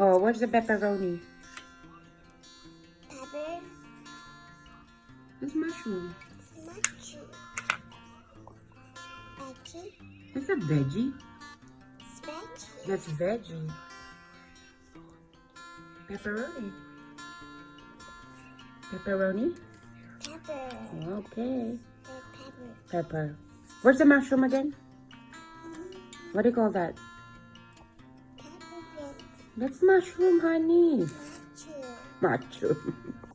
Oh, what's the pepperoni? Pepper. It's mushroom. Mushroom. Veggie. It's a veggie. It's veggie. That's veggie. Pepperoni. Pepperoni? Pepper. Okay. Pepper. Pepper. Where's the mushroom again? What do you call that? Pepper. That's mushroom, honey. Mushroom. Mushroom.